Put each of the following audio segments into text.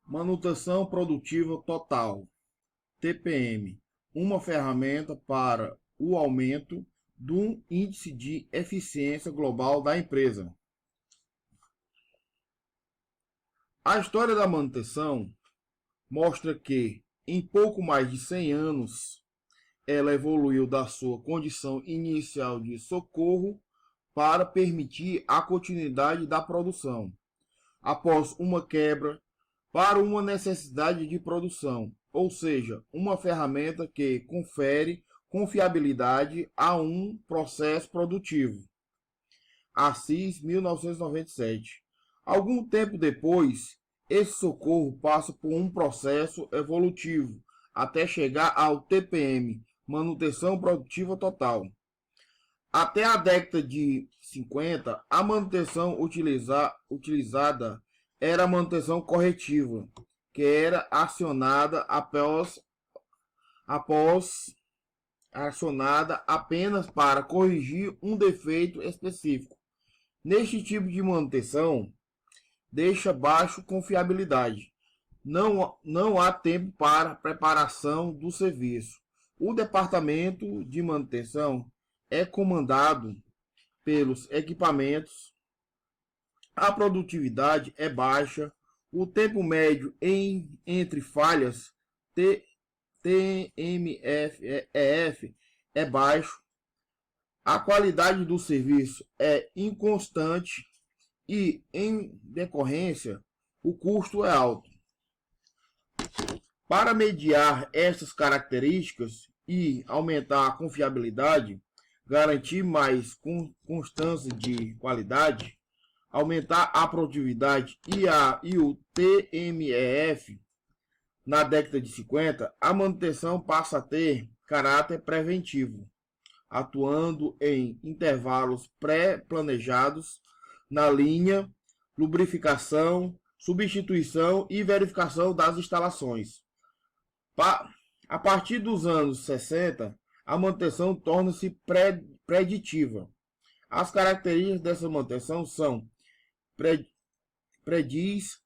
Manutenção produtiva total, TPM, uma ferramenta para o aumento do índice de eficiência global da empresa. A história da manutenção mostra que, em pouco mais de 100 anos, ela evoluiu da sua condição inicial de socorro para permitir a continuidade da produção, após uma quebra, para uma necessidade de produção, ou seja, uma ferramenta que confere confiabilidade a um processo produtivo. Assis, 1997. Algum tempo depois, esse socorro passa por um processo evolutivo até chegar ao TPM, manutenção produtiva total. Até a década de 50, a manutenção utilizada era a manutenção corretiva, que era acionada após acionada apenas para corrigir um defeito específico. Neste tipo de manutenção, deixa baixo confiabilidade. Não há tempo para preparação do serviço. O departamento de manutenção é comandado pelos equipamentos, a produtividade é baixa, o tempo médio entre falhas TMFEF é baixo, a qualidade do serviço é inconstante e, em decorrência, o custo é alto. Para mediar essas características e aumentar a confiabilidade, garantir mais constância de qualidade, aumentar a produtividade e o TMEF, na década de 50, a manutenção passa a ter caráter preventivo, atuando em intervalos pré-planejados na linha, lubrificação, substituição e verificação das instalações. A partir dos anos 60, a manutenção torna-se preditiva. As características dessa manutenção são: prediz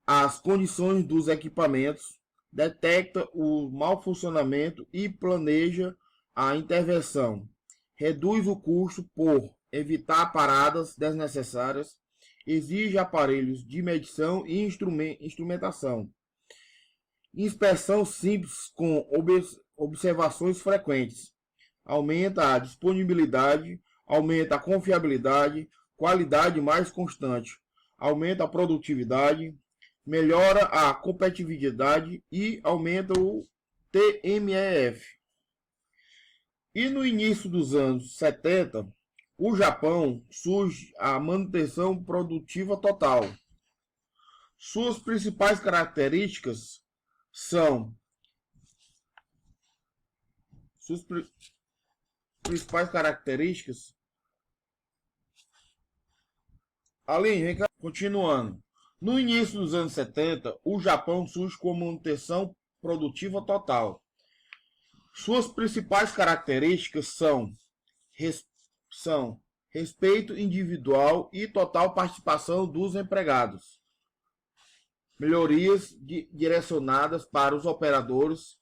as condições dos equipamentos, detecta o mau funcionamento e planeja a intervenção, reduz o custo por evitar paradas desnecessárias, exige aparelhos de medição e instrumentação, inspeção simples com observações frequentes, aumenta a disponibilidade, aumenta a confiabilidade, qualidade mais constante, aumenta a produtividade, melhora a competitividade e aumenta o TMEF. E no início dos anos 70, o Japão surge a manutenção produtiva total. Suas principais características são Aline, continuando. No início dos anos 70, o Japão surge com manutenção produtiva total. Suas principais características são respeito individual e total participação dos empregados, melhorias direcionadas para os operadores,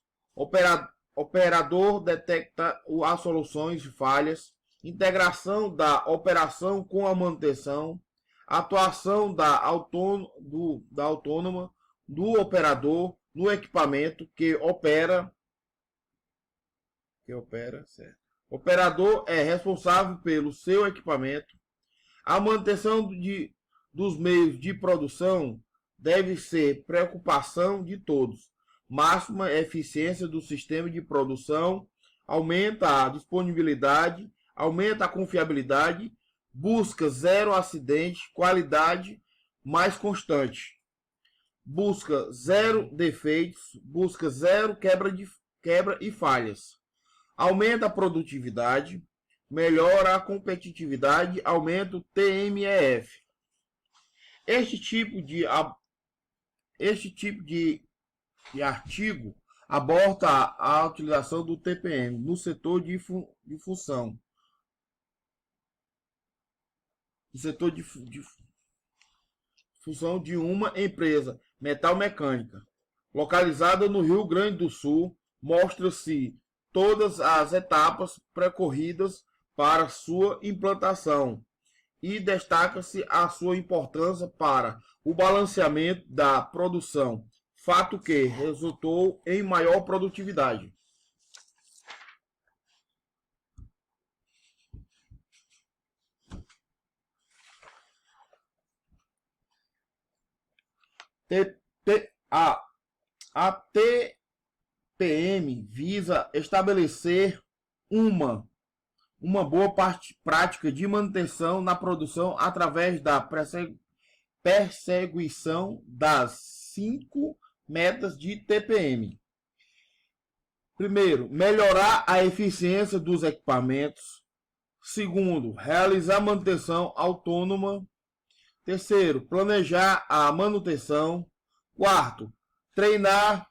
operador detecta as soluções de falhas, integração da operação com a manutenção, atuação da autônoma do operador no equipamento que opera, certo. O operador é responsável pelo seu equipamento. A manutenção dos meios de produção deve ser preocupação de todos. Máxima eficiência do sistema de produção, aumenta a disponibilidade, aumenta a confiabilidade, busca zero acidente, qualidade mais constante, busca zero defeitos, busca zero quebra e falhas, aumenta a produtividade, melhora a competitividade, aumenta o TMEF. Este tipo de artigo aborda a utilização do TPM no setor de função, no setor de função de uma empresa metalmecânica. Localizada no Rio Grande do Sul, mostra-se todas as etapas percorridas para sua implantação e destaca-se a sua importância para o balanceamento da produção, fato que resultou em maior produtividade. A TPM visa estabelecer uma boa prática de manutenção na produção através da perseguição das 5 metas de TPM. Primeiro, melhorar a eficiência dos equipamentos. Segundo, realizar manutenção autônoma. Terceiro, planejar a manutenção. Quarto, treinar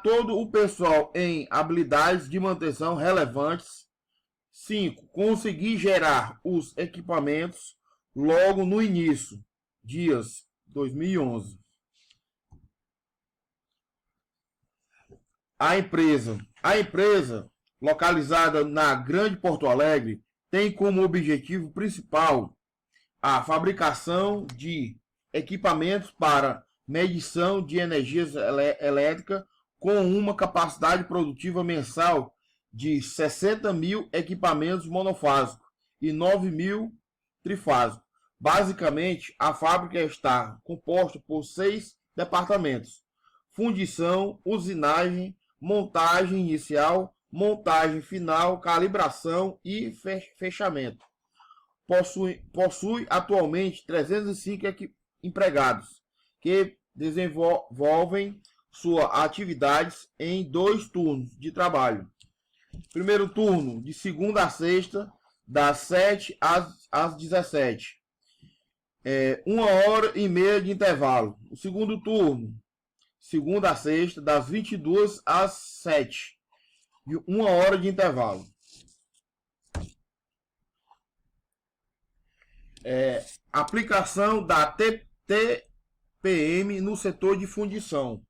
todo o pessoal em habilidades de manutenção relevantes. 5. Conseguir gerar os equipamentos logo no início, dias 2011. A empresa, localizada na Grande Porto Alegre, tem como objetivo principal a fabricação de equipamentos para medição de energia elétrica com uma capacidade produtiva mensal de 60 mil equipamentos monofásicos e 9 mil trifásicos. Basicamente, a fábrica está composta por 6 departamentos: fundição, usinagem, montagem inicial, montagem final, calibração e fechamento. Possui atualmente 305 empregados que desenvolvem suas atividades em 2 turnos de trabalho. Primeiro turno, de segunda a sexta, das 7 às 17. 1h30 de intervalo. O segundo turno, segunda a sexta, das 22 às 7. E 1 hora de intervalo. Aplicação da TPM no setor de fundição.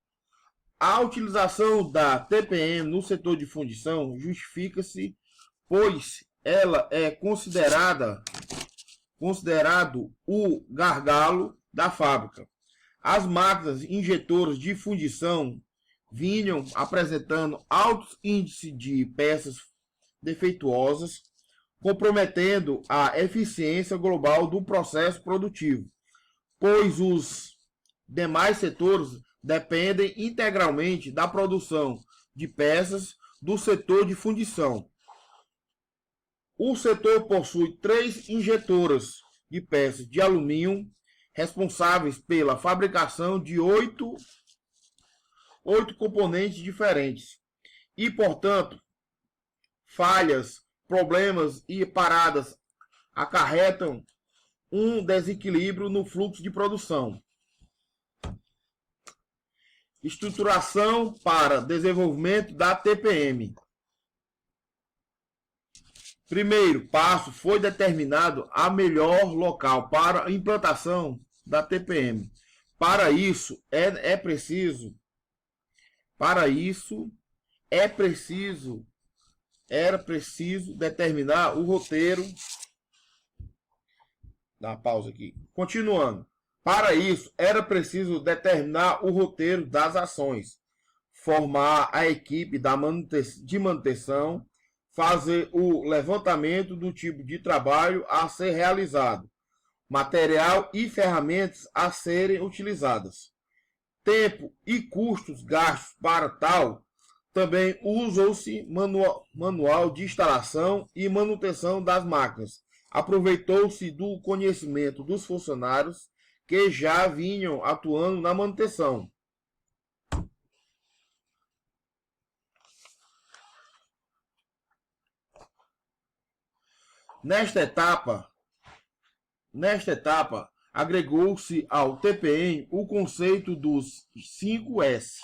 A utilização da TPM no setor de fundição justifica-se, pois ela é considerado o gargalo da fábrica. As máquinas injetoras de fundição vinham apresentando altos índices de peças defeituosas, comprometendo a eficiência global do processo produtivo, pois os demais setores dependem integralmente da produção de peças do setor de fundição. O setor possui 3 injetoras de peças de alumínio, responsáveis pela fabricação de 8 componentes diferentes. E, portanto, falhas, problemas e paradas acarretam um desequilíbrio no fluxo de produção. Estruturação para desenvolvimento da TPM. Primeiro passo, foi determinado a melhor local para a implantação da TPM. Para isso, era preciso determinar o roteiro. Dá uma pausa aqui. Continuando. Para isso, era preciso determinar o roteiro das ações, formar a equipe de manutenção, fazer o levantamento do tipo de trabalho a ser realizado, material e ferramentas a serem utilizadas, tempo e custos gastos para tal. Também usou-se manual de instalação e manutenção das máquinas. Aproveitou-se do conhecimento dos funcionários que já vinham atuando na manutenção. Nesta etapa, agregou-se ao TPM o conceito dos 5S,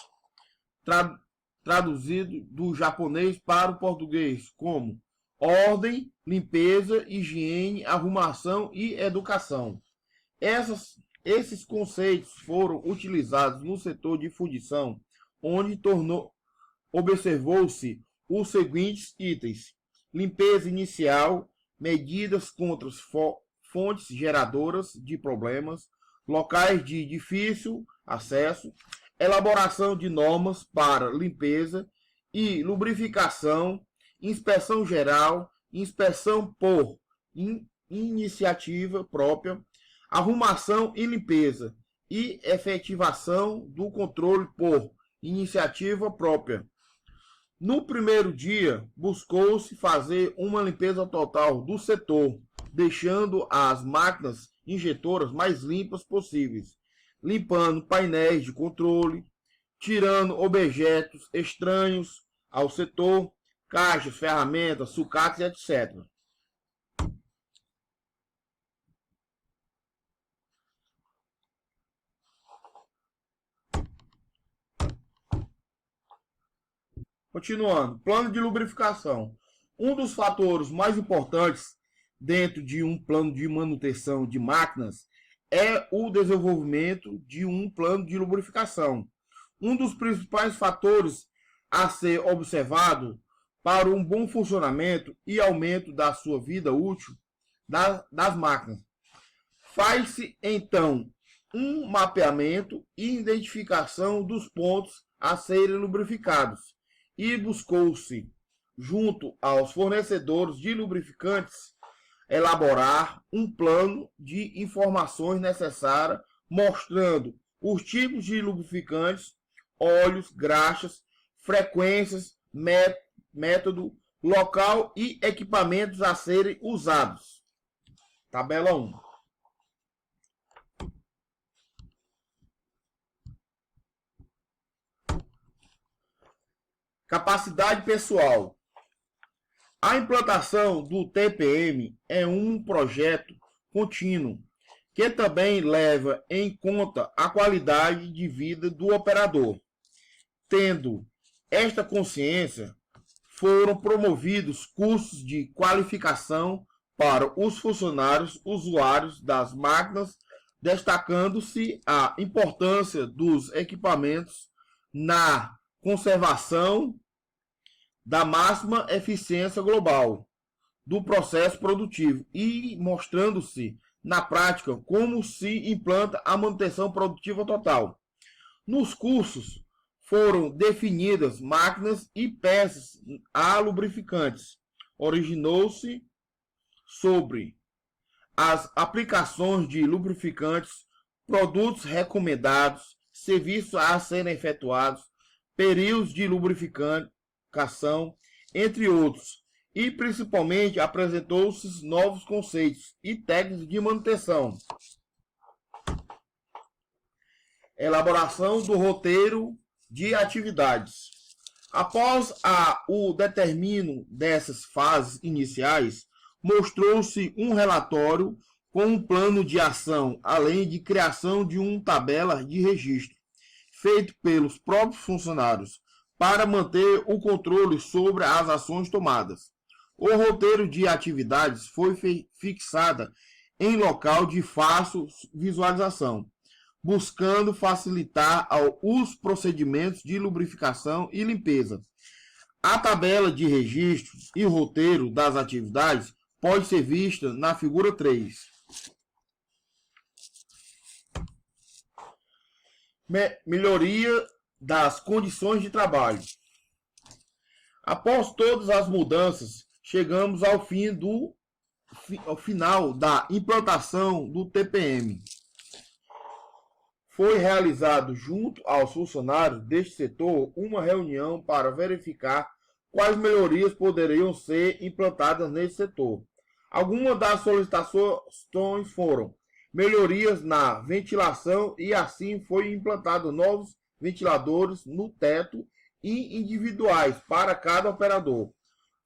traduzido do japonês para o português como ordem, limpeza, higiene, arrumação e educação. Esses conceitos foram utilizados no setor de fundição, onde observou-se os seguintes itens: limpeza inicial, medidas contra as fontes geradoras de problemas, locais de difícil acesso, elaboração de normas para limpeza e lubrificação, inspeção geral, inspeção por iniciativa própria, arrumação e limpeza e efetivação do controle por iniciativa própria. No primeiro dia, buscou-se fazer uma limpeza total do setor, deixando as máquinas injetoras mais limpas possíveis, limpando painéis de controle, tirando objetos estranhos ao setor, caixas, ferramentas, sucates, etc. Continuando, plano de lubrificação. Um dos fatores mais importantes dentro de um plano de manutenção de máquinas é o desenvolvimento de um plano de lubrificação. Um dos principais fatores a ser observado para um bom funcionamento e aumento da sua vida útil das máquinas. Faz-se, então, um mapeamento e identificação dos pontos a serem lubrificados e buscou-se, junto aos fornecedores de lubrificantes, elaborar um plano de informações necessárias mostrando os tipos de lubrificantes, óleos, graxas, frequências, método, local e equipamentos a serem usados. Tabela 1. Capacidade pessoal. A implantação do TPM é um projeto contínuo, que também leva em conta a qualidade de vida do operador. Tendo esta consciência, foram promovidos cursos de qualificação para os funcionários usuários das máquinas, destacando-se a importância dos equipamentos na conservação da máxima eficiência global do processo produtivo e mostrando-se na prática como se implanta a manutenção produtiva total. Nos cursos foram definidas máquinas e peças a lubrificantes. Originou-se sobre as aplicações de lubrificantes, produtos recomendados, serviços a serem efetuados, períodos de lubrificação, entre outros, e principalmente apresentou-se novos conceitos e técnicas de manutenção. Elaboração do roteiro de atividades. Após o determino dessas fases iniciais, mostrou-se um relatório com um plano de ação, além de criação de uma tabela de registro, feito pelos próprios funcionários, para manter o controle sobre as ações tomadas. O roteiro de atividades foi fixado em local de fácil visualização, buscando facilitar os procedimentos de lubrificação e limpeza. A tabela de registro e roteiro das atividades pode ser vista na figura 3. Melhoria das condições de trabalho. Após todas as mudanças, chegamos ao final da implantação do TPM. Foi realizado junto aos funcionários deste setor uma reunião para verificar quais melhorias poderiam ser implantadas nesse setor. Algumas das solicitações foram melhorias na ventilação e assim foi implantado novos ventiladores no teto e individuais para cada operador.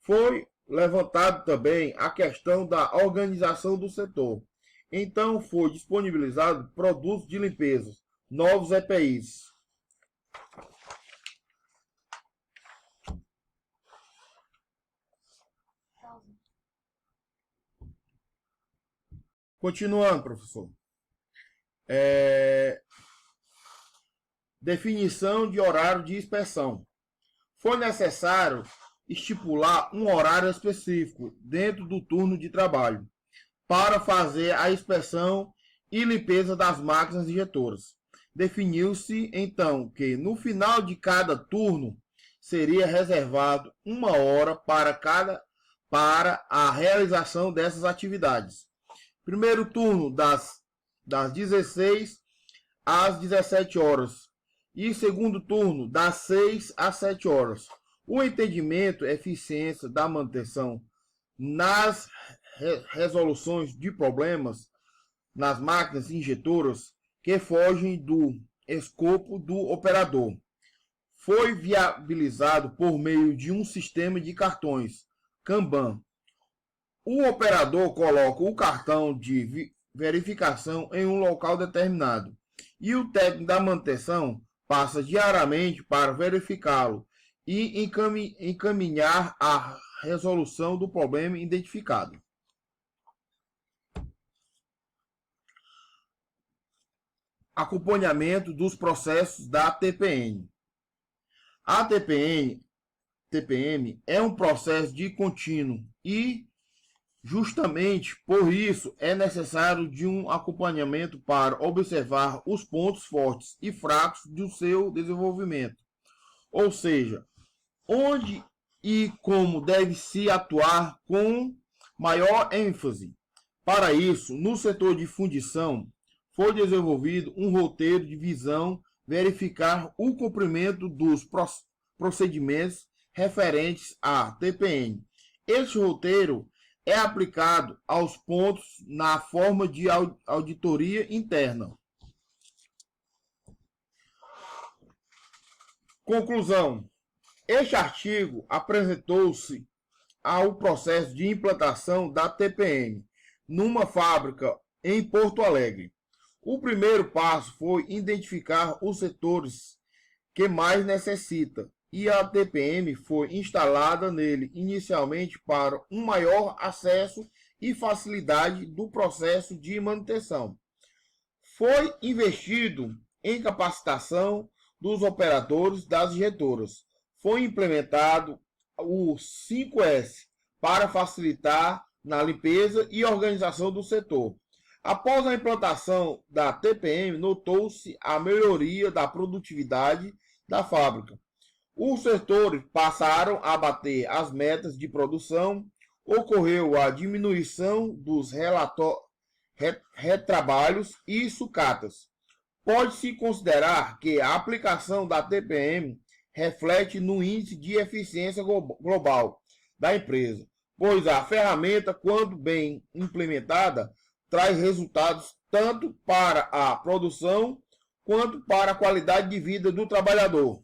Foi levantado também a questão da organização do setor. Então foi disponibilizado produtos de limpeza, novos EPIs. Continuando, professor. Definição de horário de inspeção. Foi necessário estipular um horário específico dentro do turno de trabalho para fazer a inspeção e limpeza das máquinas injetoras. Definiu-se então que no final de cada turno seria reservado 1 hora para a realização dessas atividades. Primeiro turno das 16 às 17 horas e segundo turno das 6 às 7 horas. O entendimento e eficiência da manutenção nas resoluções de problemas nas máquinas injetoras que fogem do escopo do operador foi viabilizado por meio de um sistema de cartões Kanban. O operador coloca o cartão de verificação em um local determinado e o técnico da manutenção passa diariamente para verificá-lo e encaminhar a resolução do problema identificado. Acompanhamento dos processos da TPM. A TPM é um processo de contínuo e, justamente por isso, é necessário de um acompanhamento para observar os pontos fortes e fracos do seu desenvolvimento. Ou seja, onde e como deve-se atuar com maior ênfase. Para isso, no setor de fundição, foi desenvolvido um roteiro de visão verificar o cumprimento dos procedimentos referentes à TPM. Este roteiro é aplicado aos pontos na forma de auditoria interna. Conclusão. Este artigo apresentou-se ao processo de implantação da TPM numa fábrica em Porto Alegre. O primeiro passo foi identificar os setores que mais necessita e a TPM foi instalada nele inicialmente para um maior acesso e facilidade do processo de manutenção. Foi investido em capacitação dos operadores das injetoras. Foi implementado o 5S para facilitar na limpeza e organização do setor. Após a implantação da TPM, notou-se a melhoria da produtividade da fábrica. Os setores passaram a bater as metas de produção, ocorreu a diminuição dos retrabalhos e sucatas. Pode-se considerar que a aplicação da TPM reflete no índice de eficiência global da empresa, pois a ferramenta, quando bem implementada, traz resultados tanto para a produção quanto para a qualidade de vida do trabalhador.